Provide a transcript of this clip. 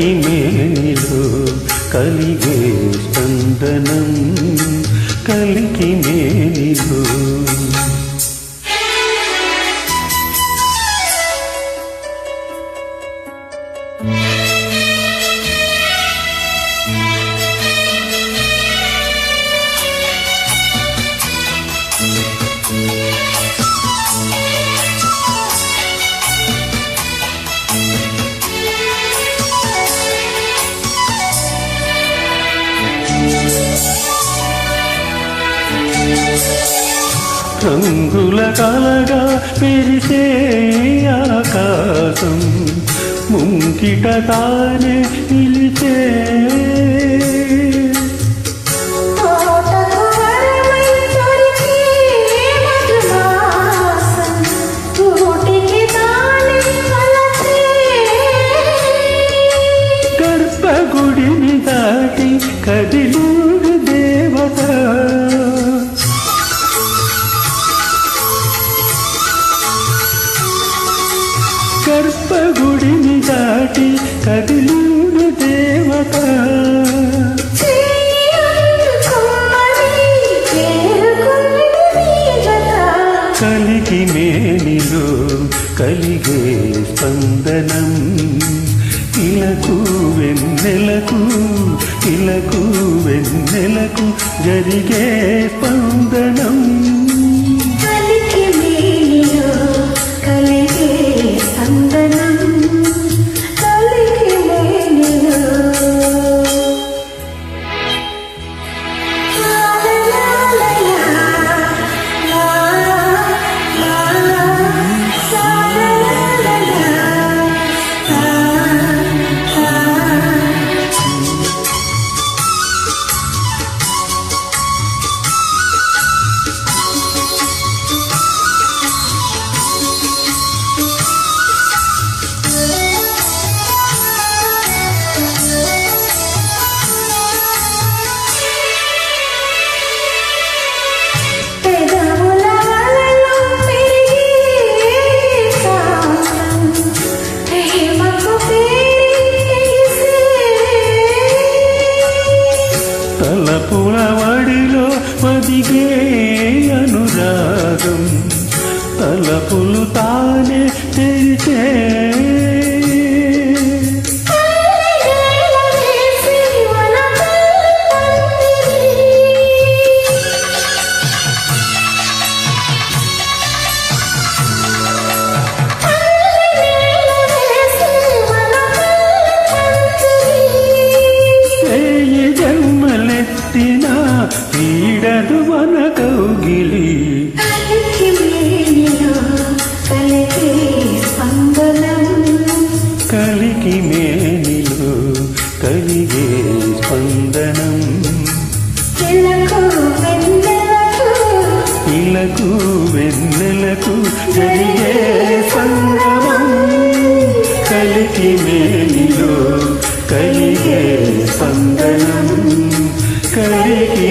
కలికి మేనిలో కలిగే స్పందనం కలికి మేనిలో రంగుల కలగా పెరిసే ఆకాశం ముంగిట తానే నిలిచే గర్భగుడిని దాటి కదిలూరు దేవత గర్భగుడిని దాటి కదిలూరు దేవత కలికి మేనిలో కలిగే స్పందనం ఇలకు వెన్నెలకు ఇలకు వెన్నెలకు జరిగే స్పందనం కలికి మేనిలో కలిగే స్పందనం కలికి మేనిలో తలపుల వడిలో మదిగే అనురాగం తలపులు తానే తెరిచే జన్మలెత్తినా పీడదు మన కౌగిలి కలికి మేనిలో కలిగే స్పందనం కలికి మేనిలో కలిగే స్పందనం ఇలకు వెన్నెలకు జరిగే సంగమం కలికి మేనిలో కలిగే స్పందనం కలికి